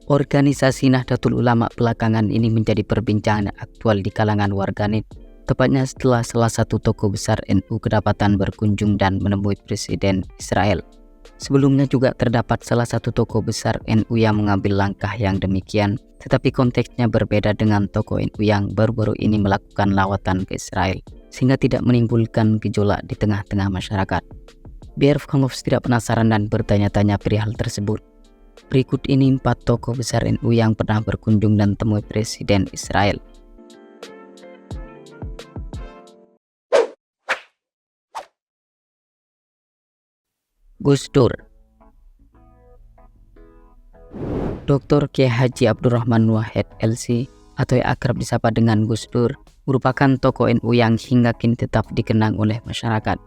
Organisasi Nahdlatul Ulama belakangan ini menjadi perbincangan aktual di kalangan warganet, tepatnya setelah salah satu tokoh besar NU kedapatan berkunjung dan menemui Presiden Israel. Sebelumnya juga terdapat salah satu tokoh besar NU yang mengambil langkah yang demikian, tetapi konteksnya berbeda dengan tokoh NU yang baru-baru ini melakukan lawatan ke Israel, sehingga tidak menimbulkan gejolak di tengah-tengah masyarakat. Biar Konglops tidak penasaran dan bertanya-tanya perihal tersebut, berikut ini 4 tokoh besar NU yang pernah berkunjung dan temui Presiden Israel. Gus Dur. Dr. Kiai Haji Abdurrahman Wahid LC atau yang akrab disapa dengan Gus Dur merupakan tokoh NU yang hingga kini tetap dikenang oleh masyarakat.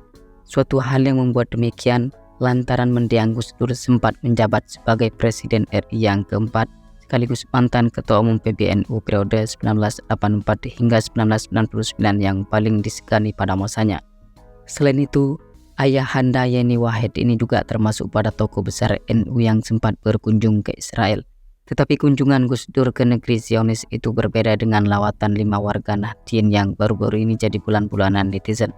Suatu hal yang membuat demikian lantaran mendiang Gus Dur sempat menjabat sebagai Presiden RI yang keempat sekaligus mantan Ketua Umum PBNU periode 1984 hingga 1999 yang paling disegani pada masanya. Selain itu, ayahanda Yeni Wahid ini juga termasuk pada tokoh besar NU yang sempat berkunjung ke Israel. Tetapi kunjungan Gus Dur ke negeri Zionis itu berbeda dengan lawatan 5 warga Nahdien yang baru-baru ini jadi bulan-bulanan netizen.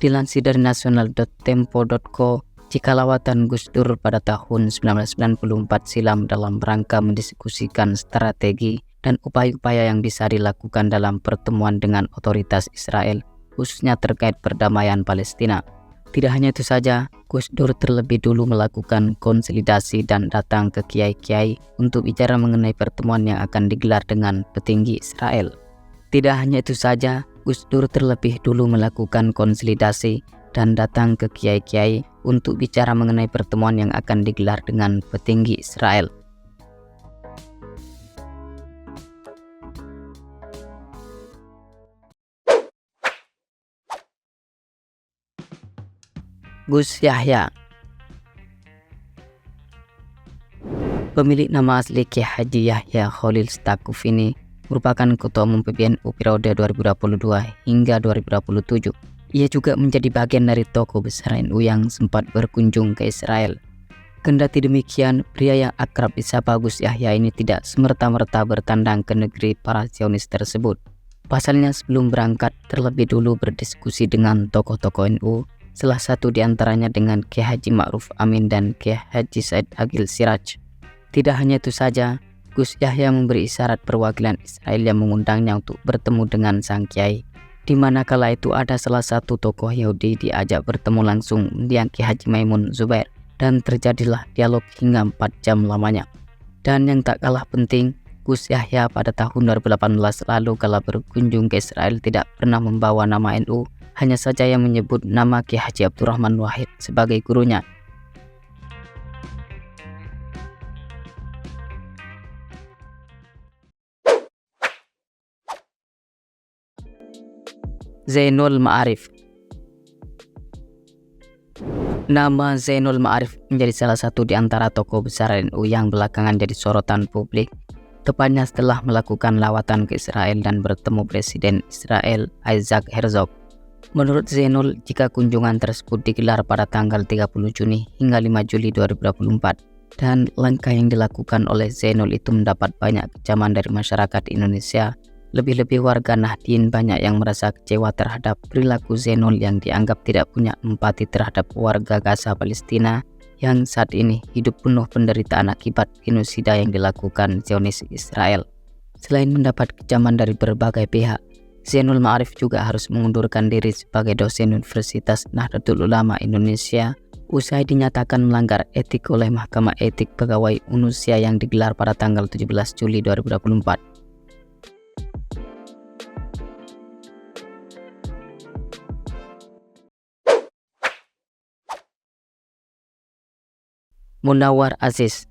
Dilansir dari nasional.tempo.co, jika lawatan Gus Dur pada tahun 1994 silam dalam rangka mendiskusikan strategi dan upaya-upaya yang bisa dilakukan dalam pertemuan dengan otoritas Israel, khususnya terkait perdamaian Palestina. Tidak hanya itu saja, Gus Dur terlebih dulu melakukan konsolidasi dan datang ke kiai-kiai untuk bicara mengenai pertemuan yang akan digelar dengan petinggi Israel. Tidak hanya itu saja, Gus Dur terlebih dulu melakukan konsolidasi dan datang ke kiai-kiai untuk bicara mengenai pertemuan yang akan digelar dengan petinggi Israel. Gus Yahya. Pemilik nama asli Kiai Haji Yahya Khalil Stakuf ini merupakan Ketua Umum PBNU periode 2022 hingga 2027. Ia juga menjadi bagian dari tokoh besar NU yang sempat berkunjung ke Israel. Kendati demikian, pria yang akrab disapa Gus Yahya ini tidak semerta-merta bertandang ke negeri para Zionis tersebut. Pasalnya sebelum berangkat terlebih dulu berdiskusi dengan tokoh-tokoh NU, salah satu diantaranya dengan Kiai Haji Ma'ruf Amin dan Kiai Haji Said Agil Siraj. Tidak hanya itu saja, Gus Yahya memberi isyarat perwakilan Israel yang mengundangnya untuk bertemu dengan sang kiai, di mana kala itu ada salah satu tokoh Yahudi diajak bertemu langsung dengan Kiai Haji Maimun Zubair, dan terjadilah dialog hingga 4 jam lamanya. Dan yang tak kalah penting, Gus Yahya pada tahun 2018 lalu kala berkunjung ke Israel tidak pernah membawa nama NU, hanya saja yang menyebut nama Kiai Haji Abdurrahman Wahid sebagai gurunya. Zainul Ma'arif. Nama Zainul Ma'arif menjadi salah satu di antara tokoh besar NU yang belakangan jadi sorotan publik, tepatnya setelah melakukan lawatan ke Israel dan bertemu Presiden Israel Isaac Herzog. Menurut Zainul, jika kunjungan tersebut digelar pada tanggal 30 Juni hingga 5 Juli 2024, dan langkah yang dilakukan oleh Zainul itu mendapat banyak kecaman dari masyarakat Indonesia, lebih-lebih warga Nahdien banyak yang merasa kecewa terhadap perilaku Zainul yang dianggap tidak punya empati terhadap warga Gaza Palestina yang saat ini hidup penuh penderitaan akibat genosida yang dilakukan Zionis Israel. Selain mendapat kecaman dari berbagai pihak, Zainul Ma'arif juga harus mengundurkan diri sebagai dosen Universitas Nahdlatul Ulama Indonesia usai dinyatakan melanggar etik oleh Mahkamah Etik Pegawai Unusia yang digelar pada tanggal 17 Juli 2024. Munawar Aziz.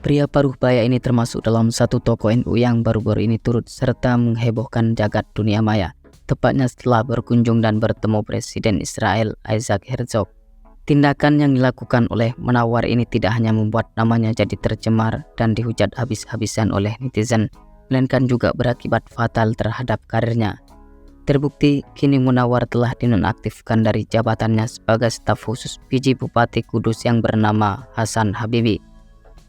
Pria paruh baya ini termasuk dalam satu tokoh NU yang baru-baru ini turut serta menghebohkan jagat dunia maya, tepatnya setelah berkunjung dan bertemu Presiden Israel Isaac Herzog. Tindakan yang dilakukan oleh Munawar ini tidak hanya membuat namanya jadi tercemar dan dihujat habis-habisan oleh netizen, melainkan juga berakibat fatal terhadap karirnya. Terbukti kini Munawar telah dinonaktifkan dari jabatannya sebagai staf khusus PJ Bupati Kudus yang bernama Hasan Habibi.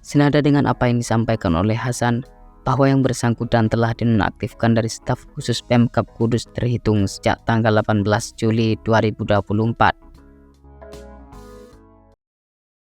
Senada dengan apa yang disampaikan oleh Hasan, bahwa yang bersangkutan telah dinonaktifkan dari staf khusus Pemkab Kudus terhitung sejak tanggal 18 Juli 2024.